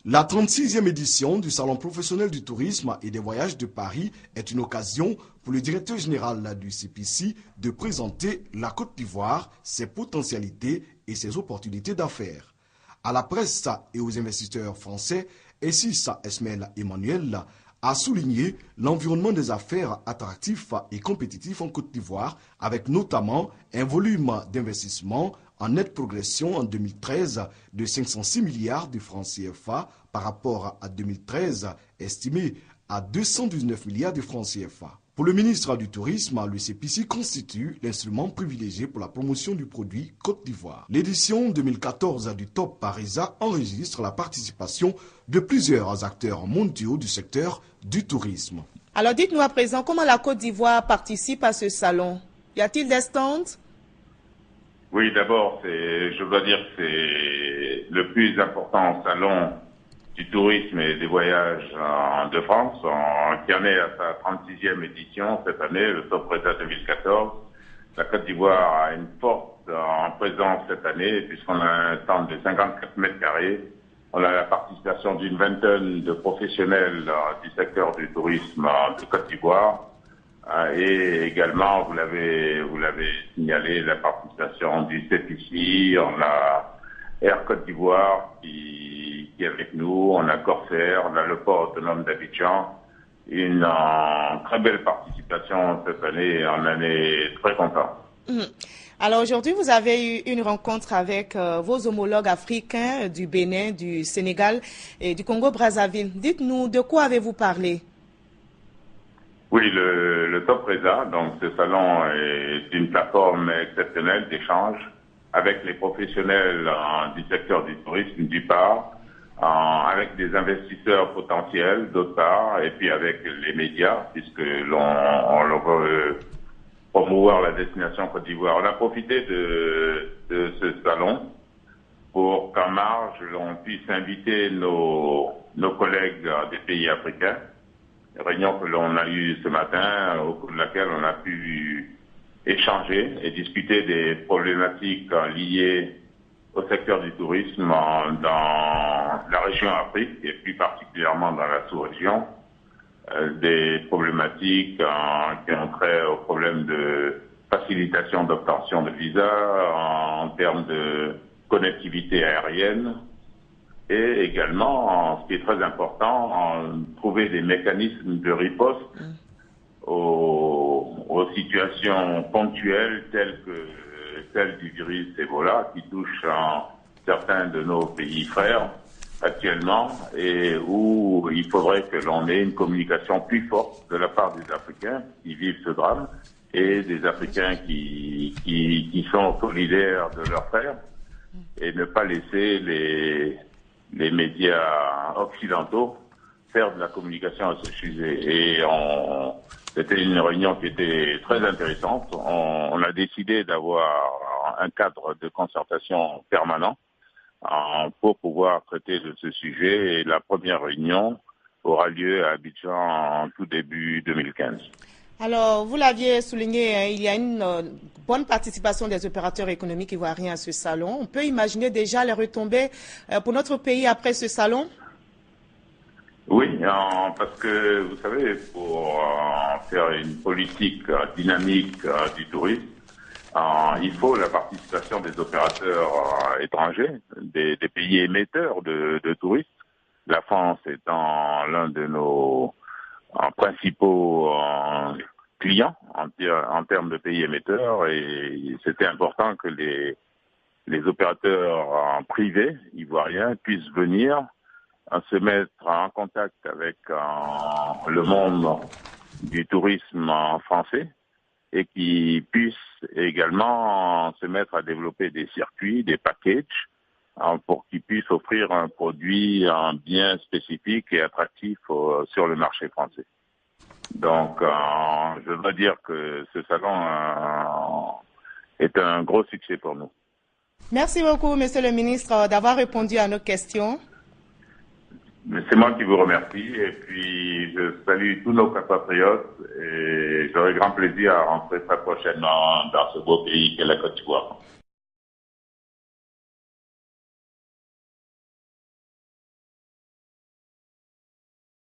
La 36e édition du Salon professionnel du tourisme et des voyages de Paris est une occasion pour le directeur général du CPC de présenter la Côte d'Ivoire, ses potentialités et ses opportunités d'affaires. À la presse et aux investisseurs français, Essis Esmaël Emmanuel a souligné l'environnement des affaires attractif et compétitif en Côte d'Ivoire, avec notamment un volume d'investissement en nette progression en 2013 de 506 milliards de francs CFA par rapport à 2013, estimé à 219 milliards de francs CFA. Pour le ministre du Tourisme, le CPC constitue l'instrument privilégié pour la promotion du produit Côte d'Ivoire. L'édition 2014 du Top Parisa enregistre la participation de plusieurs acteurs mondiaux du secteur du tourisme. Alors dites-nous à présent comment la Côte d'Ivoire participe à ce salon. Y a-t-il des stands? Oui, d'abord, je dois dire que c'est le plus important salon du tourisme et des voyages de France, qui en est à sa 36e édition cette année, le Top Parisa 2014. La Côte d'Ivoire a une forte présence cette année, puisqu'on a un stand de 54 mètres carrés. On a la participation d'une vingtaine de professionnels du secteur du tourisme de Côte d'Ivoire. Et également, vous l'avez signalé, la participation du CPC. On a Air Côte d'Ivoire qui est avec nous, on a Corsair, on a le port autonome d'Abidjan. Une très belle participation cette année, on en est très content. Alors aujourd'hui, vous avez eu une rencontre avec vos homologues africains du Bénin, du Sénégal et du Congo-Brazzaville. Dites-nous, de quoi avez-vous parlé? Oui, le Top Parisa, donc ce salon est une plateforme exceptionnelle d'échange avec les professionnels du secteur du tourisme d'une part, avec des investisseurs potentiels d'autre part, et puis avec les médias, puisque on veut promouvoir la destination Côte d'Ivoire. On a profité de ce salon pour qu'en marge, l'on puisse inviter nos collègues des pays africains. Réunion que l'on a eue ce matin, au cours de laquelle on a pu échanger et discuter des problématiques liées au secteur du tourisme dans la région Afrique et plus particulièrement dans la sous-région. Des problématiques qui ont trait au problème de facilitation d'obtention de visas en termes de connectivité aérienne. Et également, ce qui est très important, trouver des mécanismes de riposte aux situations ponctuelles telles que celle du virus Ebola qui touche certains de nos pays frères actuellement et où il faudrait que l'on ait une communication plus forte de la part des Africains qui vivent ce drame et des Africains qui sont solidaires de leurs frères et ne pas laisser les médias occidentaux faire de la communication à ce sujet. Et c'était une réunion qui était très intéressante. On a décidé d'avoir un cadre de concertation permanent pour pouvoir traiter de ce sujet. Et la première réunion aura lieu à Abidjan en tout début 2015. Alors, vous l'aviez souligné, il y a une bonne participation des opérateurs économiques ivoiriens à ce salon. On peut imaginer déjà les retombées pour notre pays après ce salon? Oui, parce que vous savez, pour faire une politique dynamique du tourisme, il faut la participation des opérateurs étrangers, des pays émetteurs de touristes. La France étant l'un de nos principaux clients en termes de pays émetteurs, et c'était important que les opérateurs privés ivoiriens puissent venir se mettre en contact avec le monde du tourisme français et qui puissent également se mettre à développer des circuits, des packages, pour qu'ils puissent offrir un produit bien spécifique et attractif sur le marché français. Donc, je dois dire que ce salon est un gros succès pour nous. Merci beaucoup, Monsieur le ministre, d'avoir répondu à nos questions. C'est moi qui vous remercie et puis je salue tous nos compatriotes et j'aurai grand plaisir à rentrer très prochainement dans ce beau pays qu'est la Côte d'Ivoire.